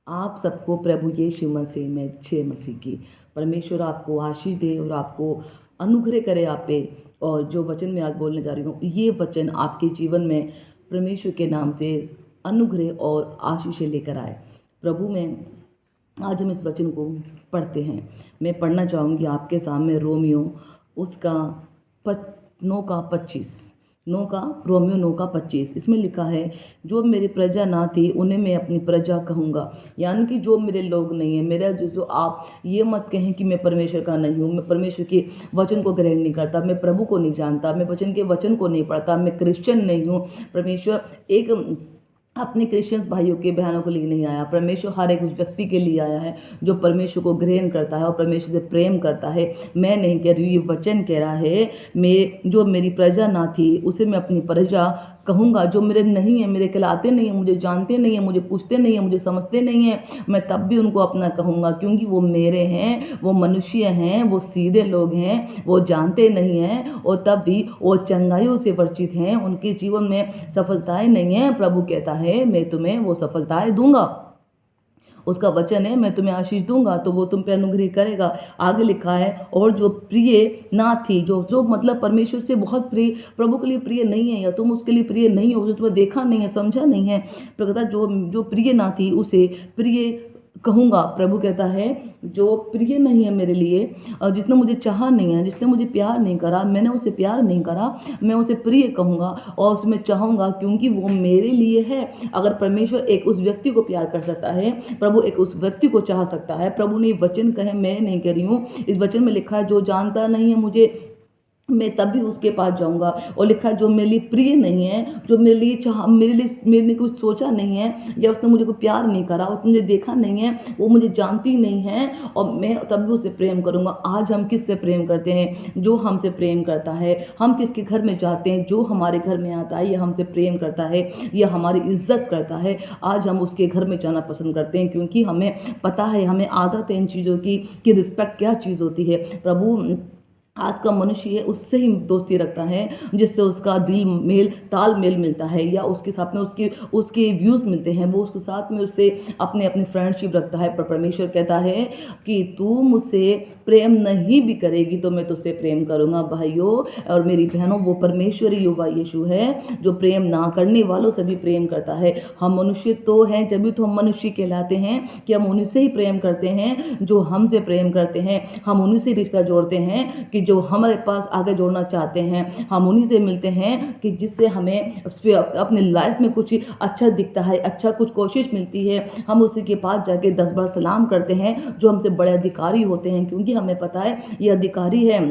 आप सबको प्रभु यीशु मसीह में जय मसीह की। परमेश्वर आपको आशीष दे और आपको अनुग्रह करे आप पे। और जो वचन मैं आज बोलने जा रही हूँ, ये वचन आपके जीवन में परमेश्वर के नाम से अनुग्रह और आशीषें लेकर आए। प्रभु में आज हम इस वचन को पढ़ते हैं। मैं पढ़ना चाहूँगी आपके सामने रोमियो उसका 9:25। रोमियो 9:25 इसमें लिखा है, जो मेरी प्रजा ना थी उन्हें मैं अपनी प्रजा कहूँगा। यानी कि जो मेरे लोग नहीं है, मेरा जो आप ये मत कहें कि मैं परमेश्वर का नहीं हूँ, मैं परमेश्वर के वचन को ग्रहण नहीं करता, मैं प्रभु को नहीं जानता, मैं वचन को नहीं पढ़ता, मैं क्रिश्चियन नहीं हूँ। परमेश्वर एक अपने क्रिश्चियंस भाइयों के बहनों के लिए नहीं आया। परमेश्वर हर एक उस व्यक्ति के लिए आया है जो परमेश्वर को ग्रहण करता है और परमेश्वर से प्रेम करता है। मैं नहीं कह रही हूँ, ये वचन कह रहा है, मैं जो मेरी प्रजा ना थी उसे मैं अपनी प्रजा कहूँगा। जो मेरे नहीं है, मेरे कहलाते नहीं है, मुझे जानते नहीं है, मुझे पूछते नहीं है, मुझे समझते नहीं है, मैं तब भी उनको अपना कहूँगा, क्योंकि वो मेरे हैं, वो मनुष्य हैं, वो सीधे लोग हैं, वो जानते नहीं हैं और तब भी वो चंगाइयों से वर्चित हैं, उनके जीवन में सफलताएं नहीं हैं। प्रभु कहता है, मैं तुम्हें वो सफलताएं दूंगा। उसका वचन है, मैं तुम्हें आशीष दूंगा तो वो तुम पे अनुग्रह करेगा। आगे लिखा है, और जो प्रिय ना थी, जो जो मतलब परमेश्वर से बहुत प्रिय, प्रभु के लिए प्रिय नहीं है, या तुम उसके लिए प्रिय नहीं हो, जो तुम्हें देखा नहीं है, समझा नहीं है, प्रभु जो जो प्रिय ना थी उसे प्रिय कहूँगा। प्रभु कहता है, जो प्रिय नहीं है मेरे लिए, और जिसने मुझे चाहा नहीं है, जिसने मुझे प्यार नहीं करा, मैंने उसे प्यार नहीं करा, मैं उसे प्रिय कहूँगा और उसमें चाहूँगा, क्योंकि वो मेरे लिए है। अगर परमेश्वर एक उस व्यक्ति को प्यार कर सकता है, प्रभु एक उस व्यक्ति को चाह सकता है। प्रभु ने वचन कहे, मैं नहीं कह रही हूँ, इस वचन में लिखा है, जो जानता नहीं है मुझे, मैं तब भी उसके पास जाऊंगा। और लिखा है, जो मेरे लिए प्रिय नहीं है, जो मेरे लिए मेरे लिए कुछ सोचा नहीं है, या उसने मुझे कोई प्यार नहीं करा, उसने मुझे देखा नहीं है, वो मुझे जानती नहीं है, और मैं तब भी उसे प्रेम करूंगा। आज हम किससे प्रेम करते हैं? जो हमसे प्रेम करता है। हम किसके घर में जाते हैं? जो हमारे घर में आता है, या हमसे प्रेम करता है, या हमारी इज्जत करता है। आज हम उसके घर में जाना पसंद करते हैं, क्योंकि हमें पता है, हमें आदत है इन चीज़ों की कि रिस्पेक्ट क्या चीज़ होती है। प्रभु आज का मनुष्य है, उससे ही दोस्ती रखता है जिससे उसका दिल तालमेल मिलता है, या उसके साथ में उसके उसके व्यूज़ मिलते हैं, वो उसके साथ में उससे अपने अपनी फ्रेंडशिप रखता है। पर परमेश्वर कहता है कि तू मुझसे प्रेम नहीं भी करेगी तो मैं तुझसे प्रेम करूँगा। भाइयों और मेरी बहनों, वो परमेश्वर ही युवा यीशु है जो प्रेम ना करने वालों से भी प्रेम करता है। हम मनुष्य तो हैं, जब भी तो हम मनुष्य कहलाते हैं कि हम उन्हीं से ही प्रेम करते हैं जो हमसे प्रेम करते हैं। हम उन्हीं से रिश्ता जोड़ते हैं कि जो हमारे पास आगे जोड़ना चाहते हैं। हम उन्हीं से मिलते हैं कि जिससे हमें अपनी लाइफ में कुछ अच्छा दिखता है, अच्छा कुछ कोशिश मिलती है। हम उसी के पास जाके 10 बार सलाम करते हैं जो हमसे बड़े अधिकारी होते हैं, क्योंकि हमें पता है ये अधिकारी है,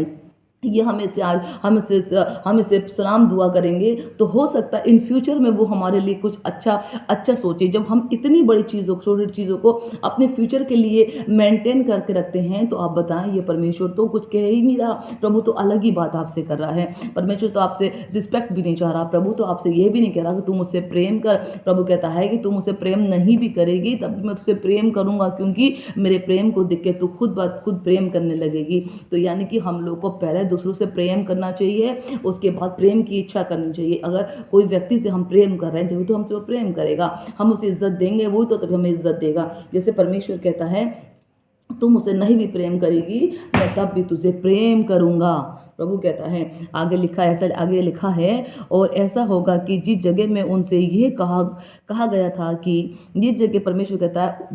ये हमें से सलाम दुआ करेंगे, तो हो सकता है इन फ्यूचर में वो हमारे लिए कुछ अच्छा सोचे। जब हम इतनी बड़ी चीज़ों छोटी चीज़ों को अपने फ्यूचर के लिए मेंटेन करके रखते हैं, तो आप बताएं, ये परमेश्वर तो कुछ कह ही नहीं रहा। प्रभु तो अलग ही बात आपसे कर रहा है। परमेश्वर तो आपसे रिस्पेक्ट भी नहीं चाह रहा। प्रभु तो आपसे ये भी नहीं कह रहा कि तुम मुझसे प्रेम कर। प्रभु कहता है कि तुम मुझसे प्रेम नहीं भी करेगी तब भी मैं तुझसे प्रेम करूँगा, क्योंकि मेरे प्रेम को देख के तू खुद प्रेम करने लगेगी। तो यानी कि हम लोग को पहले दूसरों से प्रेम करना चाहिए, उसके बाद प्रेम की इच्छा करनी चाहिए। अगर कोई व्यक्ति से हम प्रेम कर रहे हैं, जब तो हमसे वो प्रेम करेगा, हम उसे इज्जत देंगे, वो तो तभी हमें इज्जत देगा। जैसे परमेश्वर कहता है, तुम उसे नहीं भी प्रेम करेगी, मैं तब भी तुझे प्रेम करूंगा। प्रभु कहता है, आगे लिखा है, और ऐसा होगा कि जिस जगह में उनसे ये कहा गया था कि जिस जगह, परमेश्वर कहता है,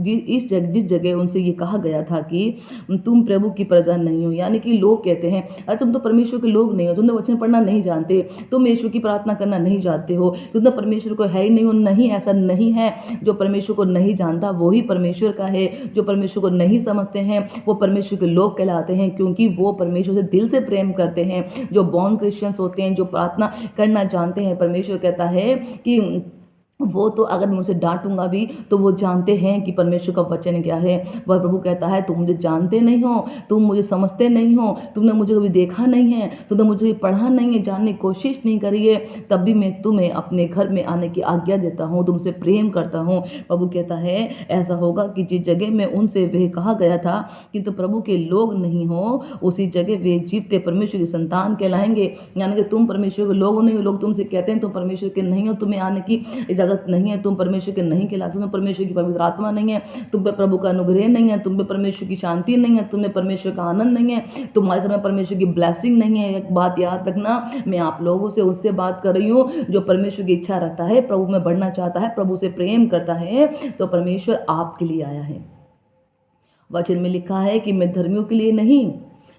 जिस जगह उनसे ये कहा गया था कि तुम प्रभु की प्रजा नहीं हो। यानी कि लोग कहते हैं, अरे तुम तो परमेश्वर के लोग नहीं हो, तुम तो वचन पढ़ना नहीं जानते, तुम यीशु की प्रार्थना करना नहीं जानते हो, तुम तो परमेश्वर को है ही नहीं हो। नहीं, ऐसा नहीं है। जो परमेश्वर को नहीं जानता वही परमेश्वर का है। जो परमेश्वर को नहीं समझते हैं वो परमेश्वर के लोग कहलाते हैं, क्योंकि वो परमेश्वर से दिल से प्रेम करते हैं। जो बॉर्न क्रिश्चियंस होते हैं, जो प्रार्थना करना जानते हैं, परमेश्वर कहता है कि वो तो अगर मैं उसे डांटूंगा भी तो वो जानते हैं कि परमेश्वर का वचन क्या है। वह प्रभु कहता है, तुम मुझे जानते नहीं हो, तुम मुझे समझते नहीं हो, तुमने मुझे कभी देखा नहीं है, तुमने मुझे पढ़ा नहीं है, जानने की कोशिश नहीं करी है, तब भी मैं तुम्हें अपने घर में आने की आज्ञा देता हूँ, तुमसे प्रेम करता हूँ। प्रभु कहता है, ऐसा होगा कि जिस जगह में उनसे वह कहा गया था कि तो प्रभु के लोग नहीं हो, उसी जगह वे जीवते परमेश्वर की संतान कहलाएंगे। यानी कि तुम परमेश्वर के लोग नहीं हो। लोग तुमसे कहते हैं तुम परमेश्वर के नहीं हो, तुम्हें आने की इजाज़त नहीं है, तुम परमेश्वर के नहीं कहलाते, तुम परमेश्वर की पवित्र आत्मा नहीं है, तुम पे प्रभु का अनुग्रह नहीं है, तुम पे परमेश्वर की शांति नहीं है, तुम्हें परमेश्वर का आनंद नहीं है, तुम्हारे घर में परमेश्वर की ब्लेसिंग नहीं है। एक बात याद रखना, मैं आप लोगों से उससे बात कर रही हूँ जो परमेश्वर की इच्छा रखता है, प्रभु में बढ़ना चाहता है, प्रभु से प्रेम करता है, तो परमेश्वर आपके लिए आया है। वचन में लिखा है कि मैं धर्मियों के लिए नहीं,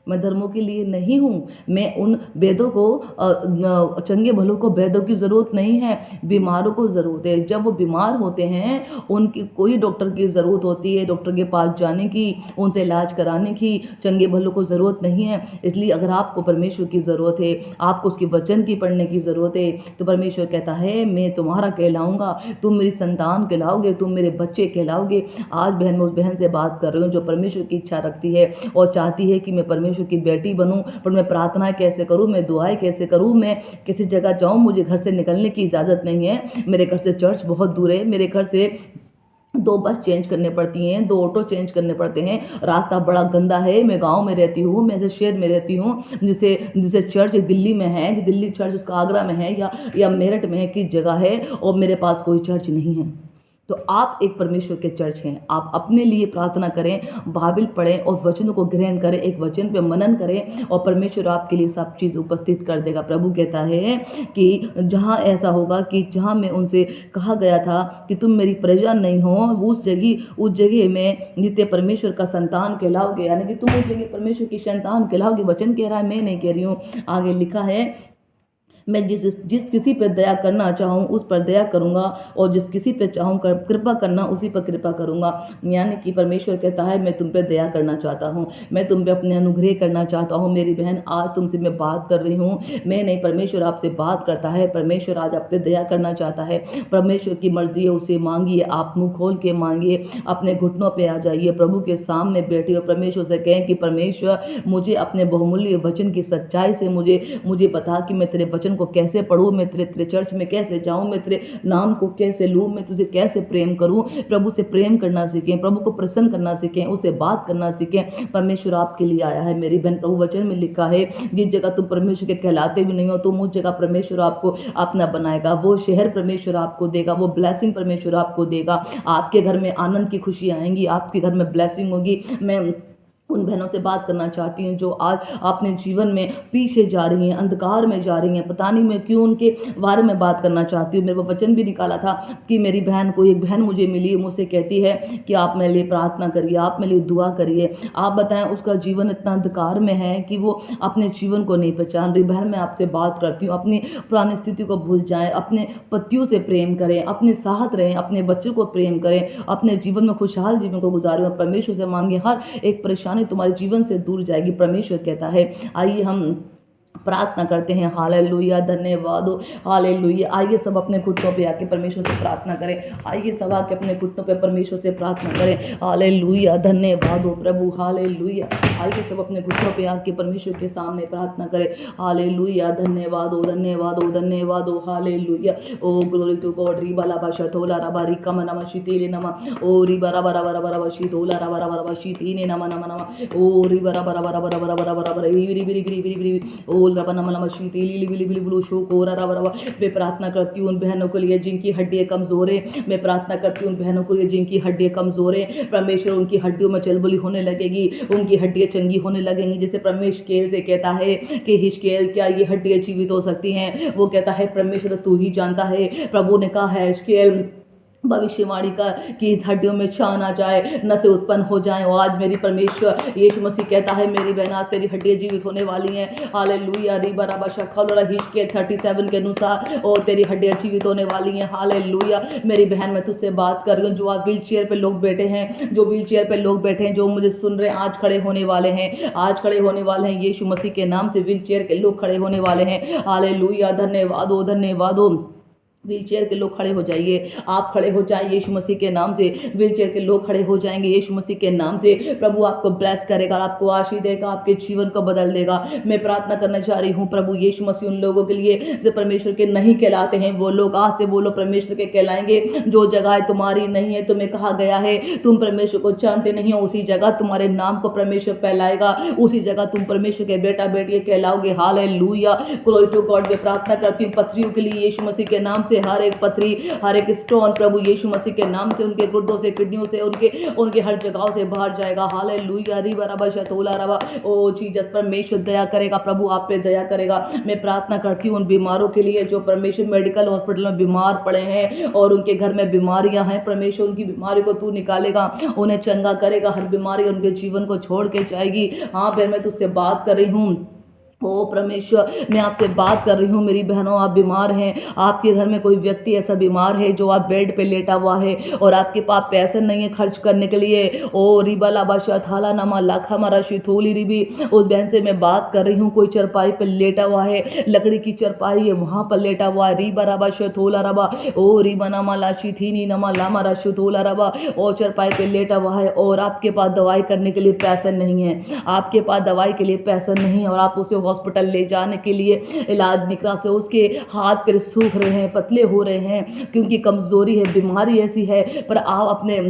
मैं धर्मों के लिए नहीं हूँ, मैं उन वेदों को चंगे भलों को वेदों की ज़रूरत नहीं है, बीमारों को ज़रूरत है। जब वो बीमार होते हैं उनकी कोई डॉक्टर की ज़रूरत होती है, डॉक्टर के पास जाने की, उनसे इलाज कराने की, चंगे भलों को ज़रूरत नहीं है। इसलिए अगर आपको परमेश्वर की ज़रूरत है, आपको उसकी वचन की पढ़ने की ज़रूरत है, तो परमेश्वर कहता है मैं तुम्हारा कहलाऊँगा, तुम मेरी संतान कहलाओगे, तुम मेरे बच्चे कहलाओगे। आज बहन, मैं उस बहन से बात कर रही हूँ जो परमेश्वर की इच्छा रखती है और चाहती है कि मैं परमेश्वर की बेटी बनूं, पर मैं प्रार्थना कैसे करूं, मैं दुआएं कैसे करूं, मैं किसी जगह जाऊं, मुझे घर से निकलने की इजाज़त नहीं है, मेरे घर से चर्च बहुत दूर है, मेरे घर से 2 बस चेंज करने पड़ती हैं, 2 ऑटो चेंज करने पड़ते हैं, रास्ता बड़ा गंदा है, मैं गांव में रहती हूँ, मैं ऐसे शहर में रहती हूँ, जिसे जिसे चर्च दिल्ली में है, कि दिल्ली चर्च उसका आगरा में है या मेरठ में है, किस जगह है, और मेरे पास कोई चर्च नहीं है। तो आप एक परमेश्वर के चर्च हैं। आप अपने लिए प्रार्थना करें, बाइबल पढ़ें और वचनों को ग्रहण करें, एक वचन पे मनन करें और परमेश्वर आपके लिए सब चीज़ उपस्थित कर देगा। प्रभु कहता है कि जहाँ ऐसा होगा कि जहाँ मैं उनसे कहा गया था कि तुम मेरी प्रजा नहीं हो, उस जगह में नित्य परमेश्वर का संतान कहलाओगे, यानी कि तुम उस जगह परमेश्वर की संतान कहलाओगे। वचन कह रहा है, मैं नहीं कह रही हूँ। आगे लिखा है, मैं जिस किसी पर दया करना चाहूँ उस पर दया करूँगा, और जिस किसी पर चाहूँ कृपा करना उसी पर कृपा करूँगा। यानी कि परमेश्वर कहता है मैं तुम पे दया करना चाहता हूँ, मैं तुम पे अपने अनुग्रह करना चाहता हूँ। मेरी बहन, आज तुमसे मैं बात कर रही हूँ, मैं नहीं, परमेश्वर आपसे बात करता है। परमेश्वर आज आप पे दया करना चाहता है। परमेश्वर की मर्जी है, उसे मांगिए, आप मुँह खोल के मांगिए, अपने घुटनों पर आ जाइए, प्रभु के सामने बैठिए और परमेश्वर से कहें कि परमेश्वर मुझे अपने बहुमूल्य वचन की सच्चाई से मुझे बता कि मैं तेरे वचन को कैसे पढ़ूं, मैं तेरे चर्च में कैसे जाऊं, मैं तेरे नाम को कैसे लूं, मैं तुझे कैसे प्रेम करूं। प्रभु से प्रेम करना सीखें, प्रभु को प्रसन्न करना सीखें, उसे बात करना सीखें। परमेश्वर आपके लिए आया है मेरी बहन। प्रभु वचन में लिखा है, जिस जगह तुम परमेश्वर के कहलाते भी नहीं हो, तो उस जगह परमेश्वर आपको अपना बनाएगा, वो शहर परमेश्वर आपको देगा, वो ब्लेसिंग परमेश्वर आपको देगा। आपके घर में आनंद की खुशी आएंगी, आपके घर में ब्लेसिंग होगी। मैं उन बहनों से बात करना चाहती हूँ जो आज अपने जीवन में पीछे जा रही हैं, अंधकार में जा रही हैं, पता नहीं मैं क्यों उनके बारे में बात करना चाहती हूँ। मेरे को वचन भी निकाला था कि मेरी बहन को, एक बहन मुझे मिली, मुझसे कहती है कि आप मेरे लिए प्रार्थना करिए, आप मेरे लिए दुआ करिए। आप बताएं, उसका जीवन इतना अंधकार में है कि वो अपने जीवन को नहीं पहचान रही। बहन, मैं आपसे बात करती हूँ, अपनी पुरानी स्थिति को भूल जाएं, अपने पतियों से प्रेम करें, अपने साथ रहें, अपने बच्चों को प्रेम करें, अपने जीवन में खुशहाल जीवन को गुजारें और परमेश्वर से मांगे, हर एक परेशानी तुम्हारे जीवन से दूर जाएगी। परमेश्वर कहता है। आइए हम प्रार्थना करते हैं। हालेलुया, धन्यवाद हो, हालेलुया। आइए सब अपने घुटनों पे आके परमेश्वर से प्रार्थना करें। आइए सब आके अपने घुटनों पे परमेश्वर से प्रार्थना करें। हालेलुया, धन्यवाद हो प्रभु, हालेलुया। आइए सब अपने घुटनों पे आके परमेश्वर के सामने प्रार्थना करें। हालेलुया, धन्यवाद हो, धन्यवाद हो, धन्यवाद हो, hallelujah. Oh glory to God. री बाला बाशा थोला रबा री कम नम शीतीले नम। ओ री बरा बरा बरा बरा बरा शीतोला रबा रबा रबा शीतीने नम नम नम। ओ री बरा बरा बरा बरा बरा बरा बरा बरा बिरी बिरी बिरी बिरी बिरी ओ मैं प्रार्थना करती हूँ उन बहनों के लिए जिनकी हड्डियाँ कमजोर है। मैं प्रार्थना करती हूँ उन बहनों के लिए जिनकी हड्डियाँ कमजोर है। परमेश्वर उनकी हड्डियों में चलबली होने लगेगी, उनकी हड्डियाँ चंगी होने लगेंगी। जैसे परमेश्वर से कहता है कि हिजकेल, क्या ये हड्डियाँ जीवित हो सकती हैं? वो कहता है परमेश्वर तू ही जानता है। प्रभु ने कहा है हिजकेल भविष्यवाणी का कि इस हड्डियों में छान आ जाए, नसें उत्पन्न हो जाएं। और आज मेरी परमेश्वर यीशु मसीह कहता है मेरी बहन, आज तेरी हड्डियां जीवित होने वाली हैं। हालेलुया। रिबा रबा शखल और हिजकेल 37 के अनुसार और तेरी हड्डियां जीवित होने वाली हैं। हालेलुया। मेरी बहन, मैं तुझसे बात कर रही हूँ जो आज व्हील चेयर पे लोग बैठे हैं, जो व्हील चेयर पे लोग बैठे हैं, जो मुझे सुन रहे हैं, आज खड़े होने वाले हैं, आज खड़े होने वाले हैं। यीशु मसीह के नाम से व्हील चेयर के लोग खड़े होने वाले हैं। हालेलुया, धन्यवाद हो, धन्यवाद हो। व्हील चेयर के लोग खड़े हो जाइए, आप खड़े हो जाइए यीशु मसीह के नाम से। व्हील चेयर के लोग खड़े हो जाएंगे यीशु मसीह के नाम से। प्रभु आपको ब्लेस करेगा, आपको आशीष देगा, आपके जीवन को बदल देगा। मैं प्रार्थना करना चाह रही हूँ प्रभु यीशु मसीह उन लोगों के लिए जो परमेश्वर के नहीं कहलाते हैं, वो लोग आज से बोलो परमेश्वर के कहलाएंगे। जो जगह तुम्हारी नहीं है, तुम्हें कहा गया है तुम परमेश्वर को जानते नहीं हो, उसी जगह तुम्हारे नाम को परमेश्वर फैलाएगा, उसी जगह तुम परमेश्वर के बेटा बेटी कहलाओगे। हालेलुया, ग्लोरी टू गॉड। मैं प्रार्थना करती हूँ पत्रियों के लिए यीशु मसीह के नाम से। से हर एक पथरी, हर एक स्टोन प्रभु यीशु मसीह के नाम से उनके गुर्दों से, किडनियों से, उनके उनके हर जगहों से बाहर जाएगा। हालेलुया री बराबर शतोला रबा। ओ जीसस, परमेश्वर दया करेगा, प्रभु आप पे दया करेगा। मैं प्रार्थना करती हूँ उन बीमारों के लिए जो परमेश्वर मेडिकल हॉस्पिटल में बीमार पड़े हैं और उनके घर में बीमारियां हैं। परमेश्वर उनकी बीमारी को तू निकालेगा, उन्हें चंगा करेगा। हर बीमारी उनके जीवन को छोड़ के जाएगी। हाँ फिर मैं तुझसे बात कर रही हूँ, ओ परमेश्वर, मैं आपसे बात कर रही हूँ। मेरी बहनों, आप बीमार हैं, आपके घर में कोई व्यक्ति ऐसा बीमार है जो आप बेड पे लेटा हुआ है और आपके पास पैसे नहीं है खर्च करने के लिए। ओ रिबला बाशा थाला नमा लाखा मारा शिथोली रिबी, उस बहन से मैं बात कर रही हूँ। कोई चरपाई पर लेटा हुआ है, लकड़ी की चरपाई है, वहां पर लेटा हुआ है। री बराबा शथोला रबा, ओ रिबा नमा लाशी थी नमा लामा रशुथोला रबा। ओ चरपाई पे लेटा हुआ है और आपके पास दवाई करने के लिए पैसे नहीं है, आपके पास दवाई के लिए पैसे नहीं है और आप उसे हॉस्पिटल ले जाने के लिए इलाज निकला से उसके हाथ पैर सूख रहे हैं, पतले हो रहे हैं, क्योंकि कमजोरी है, बीमारी ऐसी है, पर आप अपने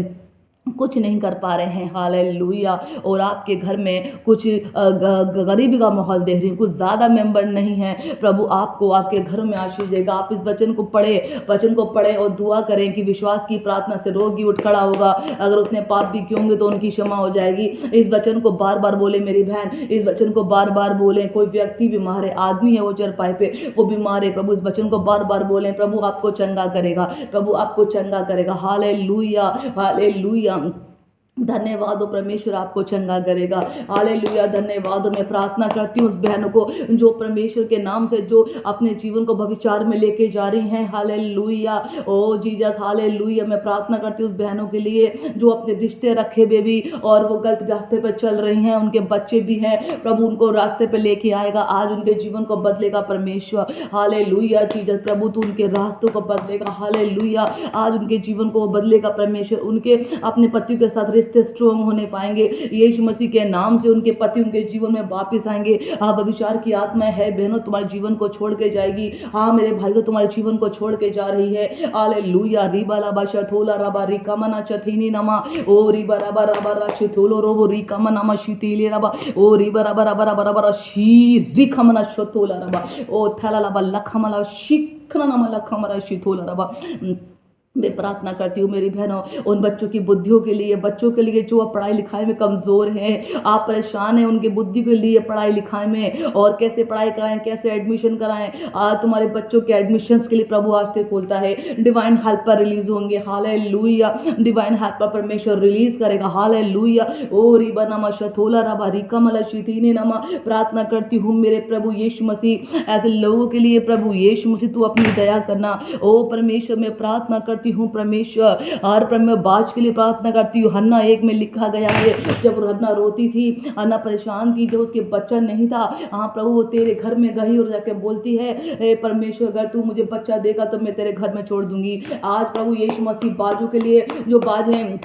कुछ नहीं कर पा रहे हैं। हालेलुया। और आपके घर में कुछ गरीबी का माहौल देख रही हूँ, कुछ ज़्यादा मेंबर नहीं है। प्रभु आपको आपके घर में आशीष देगा। आप इस वचन को पढ़े और दुआ करें कि विश्वास की प्रार्थना से रोगी उठ खड़ा होगा। अगर उसने पाप भी किए होंगे तो उनकी क्षमा हो जाएगी। इस वचन को बार बार बोले मेरी बहन, इस वचन को बार बार बोले। कोई व्यक्ति बीमार है, आदमी है वो चरपाई पे, वो बीमार है, प्रभु इस वचन को बार बार बोले, प्रभु आपको चंगा करेगा, प्रभु आपको चंगा करेगा। Hallelujah, hallelujah. धन्यवाद हो परमेश्वर, आपको चंगा करेगा। हालेलुया, धन्यवाद। मैं प्रार्थना करती हूँ उस बहनों को जो परमेश्वर के नाम से जो अपने जीवन को भविचार में लेके जा रही हैं। हालेलुया, ओ जीसस, हालेलुया। मैं प्रार्थना करती हूँ उस बहनों के लिए जो अपने रिश्ते रखे बेबी और वो गलत रास्ते पर चल रही हैं, उनके बच्चे भी हैं। प्रभु उनको रास्ते पर लेके आएगा, आज उनके जीवन को बदलेगा परमेश्वर। हालेलुया जीसस, प्रभु तू उनके रास्तों को बदलेगा। हालेलुया, आज उनके जीवन को बदलेगा परमेश्वर। उनके अपने पति के साथ रिश्ते स्ट्रॉन्ग होने पाएंगे यीशु मसीह के नाम से। उनके पति उनके जीवन में वापस आएंगे। हाँ, व्यभिचार की आत्मा है बहनों तुम्हारे जीवन को छोड़ के जाएगी। हाँ मेरे भाइयों, तुम्हारे जीवन को छोड़ के जा रही है। हालेलुया, रिबा लाबा शथोला रबा रिका मना चथीनी नमा, ओ रिबा रबा रबा रशथोलो रोबो रिका मना मा शीतीले रबा, ओ रिबा रबा रबा रबा रबा शी रिका मना शथोला रबा, ओ थला लबा लखमला शिखना नमा लखमरा शीतोला रबा। मैं प्रार्थना करती हूँ मेरी बहनों, उन बच्चों की बुद्धियों के लिए, बच्चों के लिए जो पढ़ाई लिखाई में कमज़ोर हैं, आप परेशान हैं उनकी बुद्धि के लिए पढ़ाई लिखाई में, और कैसे पढ़ाई कराएं, कैसे एडमिशन कराएं। आज तुम्हारे बच्चों के एडमिशन्स के लिए प्रभु आस्ते खोलता है। डिवाइन हेल्पर रिलीज होंगे। हालेलुया, डिवाइन हेल्पर परमेश्वर रिलीज करेगा। हालेलुया, ओ रिबा नमा शथोला रबा रिका मला शीतीनी नमा। प्रार्थना करती हूँ मेरे प्रभु यीशु मसीह, ऐसे लोगों के लिए प्रभु यीशु मसीह तू अपनी दया करना। ओ परमेश्वर, मैं प्रार्थना करती हूँ परमेश्वर, और बाज के लिए प्रार्थना करती हूँ। हन्ना 1 में लिखा गया है, जब हन्ना रोती थी, हन्ना परेशान थी, जब उसके बच्चा नहीं था, हाँ प्रभु वो तेरे घर में गई और जाके बोलती है परमेश्वर अगर तू मुझे बच्चा देगा तो मैं तेरे घर में छोड़ दूंगी। आज प्रभु यीशु मसीह बाजू के लिए, जो बाज हैं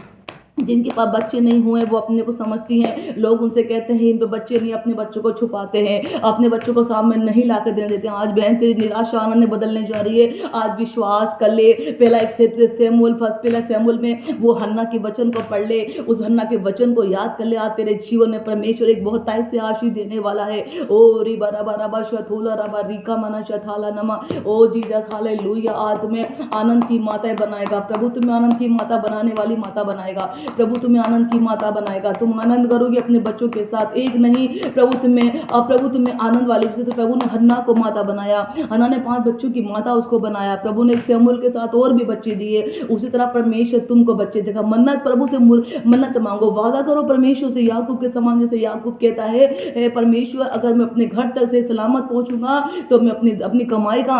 जिनके पास बच्चे नहीं हुए, वो अपने को समझती हैं, लोग उनसे कहते हैं इन पे बच्चे नहीं, अपने बच्चों को छुपाते हैं, अपने बच्चों को सामने नहीं ला कर देने देते हैं। आज बहन तेरी निराशा आनंद बदलने जा रही है। आज विश्वास कर ले। पहला सैमुअल में वो हन्ना के वचन को पढ़ ले, उस हन्ना के वचन को याद कर ले। आज तेरे जीवन में परमेश्वर एक बहुत ताई से आशीष देने वाला है। ओ रिबा रबा रबा शथोला रबा रिका मना शथाला नमा, ओ जीसस हालेलुया। आज तुम्हें आनंद की माता बनाएगा प्रभु, तुम्हें आनंद की माता बनाने वाली माता बनाएगा प्रभु, तुम्हें आनंद की माता बनाएगा। तुम आनंद करोगे अपने बच्चों के साथ, एक नहीं प्रभु तुम्हें आनंद वाली, जैसे तो प्रभु ने हन्ना को माता बनाया, हन्ना ने 5 बच्चों की माता उसको बनाया, प्रभु ने एक सैमुअल के साथ और भी बच्चे दिए। उसी तरह परमेश्वर तुमको बच्चे देगा। मन्नत प्रभु से मन्नत मांगो, वादा करो परमेश्वर से याकूब के समान, जैसे याकूब कहता है परमेश्वर अगर मैं अपने घर तक से सलामत पहुंचूंगा तो मैं अपनी कमाई का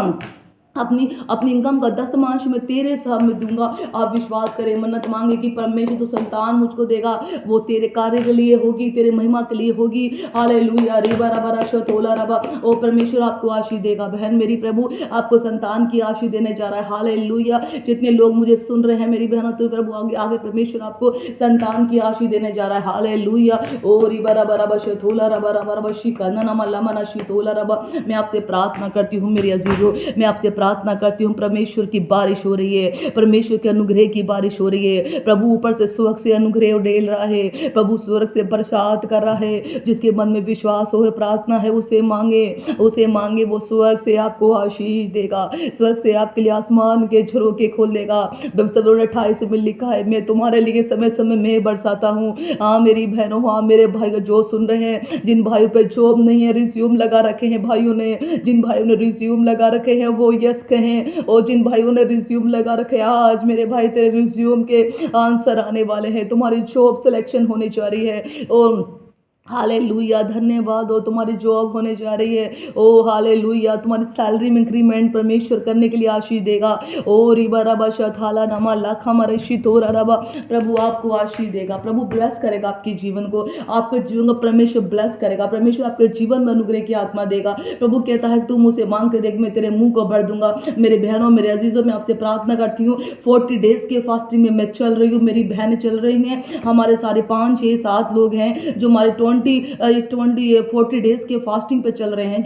अपनी इनकम का 10वांश में तेरे सामने दूंगा। आप विश्वास करें, मन्नत मांगे कि परमेश्वर तो संतान मुझको देगा, वो तेरे कार्य के लिए होगी, तेरे महिमा के लिए होगी। हालेलुया, रिबा रबा रशोला रबा। ओ परमेश्वर आपको आशीष देगा। बहन मेरी, प्रभु आपको संतान की आशीष देने जा रहा है। हालेलुया, जितने लोग मुझे सुन रहे हैं मेरी बहनों, तो प्रभु आगे परमेश्वर आपको संतान की आशीष देने जा रहा है। हालेलुया, ओ रिबा रबा रबा शोला रबा रबा रबा शिका नमा लमा शीतोला रबा। मैं आपसे प्रार्थना करती हूँ मेरी अजीजों, मैं आपसे प्रार्थना करती हूँ, परमेश्वर की बारिश हो रही है, परमेश्वर के अनुग्रह की बारिश हो रही है। प्रभु ऊपर से स्वर्ग से अनुग्रह डेल रहा है, प्रभु स्वर्ग से बरसात कर रहा है। जिसके मन में विश्वास हो, प्रार्थना है, उसे मांगे, वो स्वर्ग से आपको आशीष देगा, स्वर्ग से आपके लिए आसमान के झरोके खोल देगा। 28 में लिखा है, मैं तुम्हारे लिए समय समय में बरसाता हूँ। हाँ मेरी बहनों, हाँ मेरे भाई जो सुन रहे हैं, जिन भाइयों पे जॉब नहीं है, रिज्यूम लगा रखे हैं भाइयों ने, जिन भाइयों ने रिज्यूम लगा रखे हैं वो यस कहें, और जिन भाइयों ने रिज्यूम लगा रखे हैं, आज मेरे भाई तेरे रिज्यूम के आंसर आने वाले हैं, तुम्हारी जॉब सिलेक्शन होने जा रही है। और हालेलुया, धन्यवाद हो, तुम्हारी जॉब होने जा रही है। ओ हालेलुया, तुम्हारी सैलरी में इंक्रीमेंट परमेश्वर करने के लिए आशीष देगा। ओ रिबा रबा शथाला नमा लाखा मरेशी तोरा रबा, प्रभु आपको आशीष देगा, प्रभु ब्लेस करेगा आपके जीवन को, आपके जीवन को परमेश्वर ब्लेस करेगा, परमेश्वर आपके जीवन में अनुग्रह की आत्मा देगा। प्रभु कहता है तू मुझसे मांग के देख, मैं तेरे मुंह को भर दूंगा। मेरे बहनों, मेरे अजीजों, मैं आपसे प्रार्थना करती हूँ, 40 डेज के फास्टिंग में मैं चल रही हूँ, मेरी बहनें चल रही हैं, हमारे सारे 5, 6, 7 लोग हैं जो हमारे 40 डेज के फास्टिंग पे चल रहे हैं,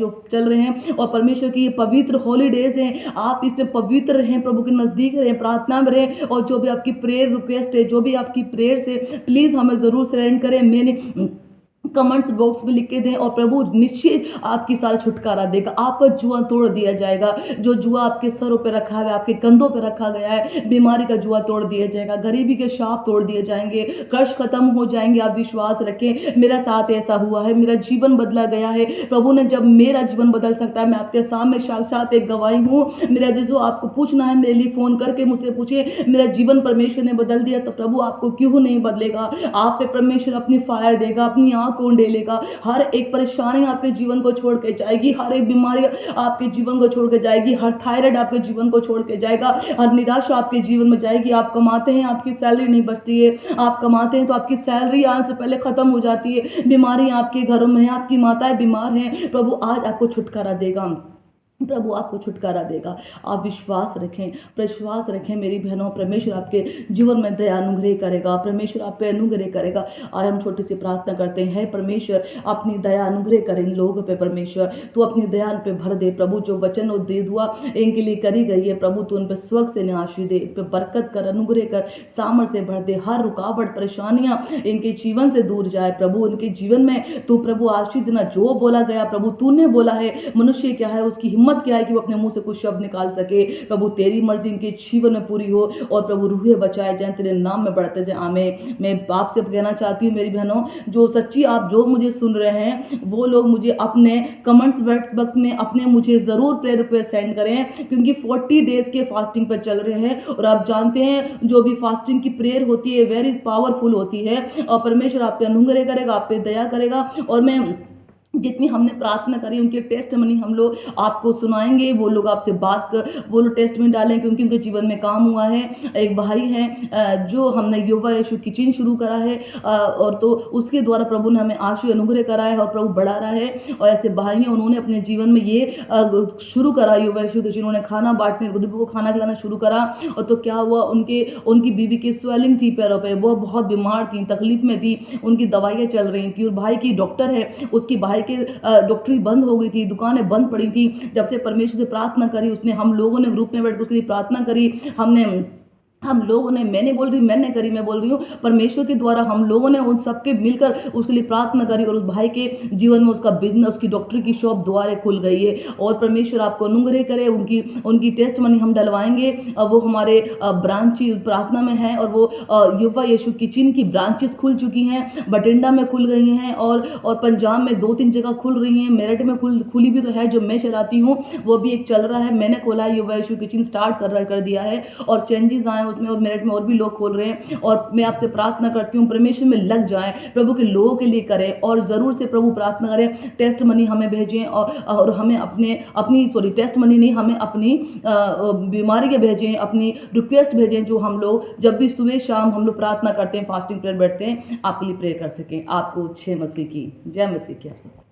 और परमेश्वर की ये पवित्र हॉलीडेज हैं। आप इसमें पवित्र रहें, प्रभु के नजदीक रहें, प्रार्थना में रहें, और जो भी आपकी प्रेयर रिक्वेस्ट है, जो भी आपकी प्रेयर से, प्लीज हमें जरूर सेंड करें। मैंने कमेंट्स बॉक्स में लिख के दें, और प्रभु निश्चित आपकी सारा छुटकारा देगा, आपका जुआ तोड़ दिया जाएगा। जो जुआ आपके सरों पे रखा है, आपके कंधों पे रखा गया है, बीमारी का जुआ तोड़ दिया जाएगा, गरीबी के शाप तोड़ दिए जाएंगे, कर्ज खत्म हो जाएंगे। आप विश्वास रखें, मेरा साथ ऐसा हुआ है, मेरा जीवन बदला गया है। प्रभु ने जब मेरा जीवन बदल सकता है, मैं आपके सामने साक्षात एक गवाही हूँ। मेरा जो आपको पूछना है, मेरे लिए फोन करके मुझसे पूछे, मेरा जीवन परमेश्वर ने बदल दिया, तो प्रभु आपको क्यों नहीं बदलेगा। आप पे परमेश्वर अपनी फायर देगा, अपनी आंख को ढे लेगा। हर एक परेशानी आपके जीवन को छोड़ के जाएगी, हर एक बीमारी आपके जीवन को छोड़ के जाएगी, हर थायराइड आपके जीवन को छोड़ के जाएगा, हर निराशा आपके जीवन में जाएगी। आप कमाते हैं, आपकी सैलरी नहीं बचती है, आप कमाते हैं तो आपकी सैलरी आने से पहले खत्म हो जाती है, बीमारी आपके घरों में है, आपकी माताएं बीमार हैं, प्रभु आज आपको छुटकारा देगा, प्रभु आपको छुटकारा देगा। आप विश्वास रखें मेरी बहनों, परमेश्वर आपके जीवन में दया अनुग्रह करेगा, परमेश्वर आप पे अनुग्रह करेगा। आज हम छोटी सी प्रार्थना करते हैं, परमेश्वर अपनी दया अनुग्रह करे इन लोगों पे, परमेश्वर तू अपनी दया पे भर दे। प्रभु जो वचन और दे दुआ इनके लिए करी गई है, प्रभु तू उन पे स्वर्ग से आशीष दे, पे बरकत कर, अनुग्रह कर, सामर्थ से भर दे। हर रुकावट परेशानियां इनके जीवन से दूर जाए प्रभु, उनके जीवन में तू प्रभु आशीष देना। जो बोला गया प्रभु, तूने बोला है, मनुष्य क्या है उसकी हिम्मत क्या है कि वो अपने मुंह से कुछ शब्द निकाल सके। प्रभु तेरी मर्जी इनके जीवन में पूरी हो, और प्रभु रूहें बचाए जाए, तेरे नाम में बढ़ते जाए, आमीन। मैं बाप से कहना चाहती हूँ मेरी बहनों, जो सच्ची आप जो मुझे सुन रहे हैं, वो लोग मुझे अपने कमेंट्स बॉक्स में अपने मुझे जरूर प्रेयर रिक्वेस्ट सेंड करें, क्योंकि 40 डेज के फास्टिंग पर चल रहे हैं, और आप जानते हैं जो भी फास्टिंग की प्रेयर होती है वेरी पावरफुल होती है, और परमेश्वर आप पे अनुग्रह करेगा, आप पे दया करेगा। और मैं जितनी हमने प्रार्थना करी उनके टेस्टमनी हम लोग आपको सुनाएंगे, वो लोग आपसे वो लोग टेस्टमनी डालें, क्योंकि उनके जीवन में काम हुआ है। एक भाई है जो हमने युवा यीशु किचन शुरू करा है, और तो उसके द्वारा प्रभु ने हमें आशीष अनुग्रह करा है, और प्रभु बढ़ा रहा है। और ऐसे भाई हैं, उन्होंने अपने जीवन में ये शुरू करा युवा यीशु किचन, उन्होंने खाना बांटने, गरीबों को खाना खिलाना शुरू करा। और तो क्या हुआ, उनकी बीवी की स्वेलिंग थी पैरों पे, वो बहुत बीमार थी, तकलीफ में थी, उनकी दवाइयाँ चल रही थी, और भाई की डॉक्टर है, उसकी भाई के डॉक्टरी बंद हो गई थी, दुकानें बंद पड़ी थी। जब से परमेश्वर से प्रार्थना करी, उसने हम लोगों ने ग्रुप में बैठ कर उसके लिए प्रार्थना करी, हम लोगों ने, मैंने बोल रही हूँ, परमेश्वर के द्वारा हम लोगों ने उन सबके मिलकर उसके लिए प्रार्थना करी, और उस भाई के जीवन में उसका बिजनेस, उसकी डॉक्टरी की शॉप द्वारे खुल गई है। और परमेश्वर आपको अनुग्रह करे, उनकी टेस्टमनी हम डलवाएंगे। वो हमारे ब्रांच प्रार्थना में है, और वो युवा यीशु किचन की ब्रांचेस खुल चुकी हैं, बठिंडा में खुल गई हैं, और पंजाब में 2-3 जगह खुल रही हैं, मेरठ में खुली भी तो है जो मैं चलाती हूँ, वो भी एक चल रहा है, मैंने खोला है, युवा यीशु किचन स्टार्ट कर दिया है, और चेंजेस आए उसमें, और मेरठ में और भी लोग खोल रहे हैं। और मैं आपसे प्रार्थना करती हूँ परमेश्वर में लग जाएं, प्रभु के लोगों के लिए करें, और जरूर से प्रभु प्रार्थना करें, टेस्ट मनी हमें भेजें, और हमें अपनी टेस्ट मनी नहीं, हमें अपनी बीमारी के भेजें, अपनी रिक्वेस्ट भेजें, जो हम लोग जब भी सुबह शाम हम लोग प्रार्थना करते हैं, फास्टिंग प्रेयर बैठते हैं, आपके लिए प्रेयर कर सकें। आपको जय मसीह की, जय मसीह की आप सब।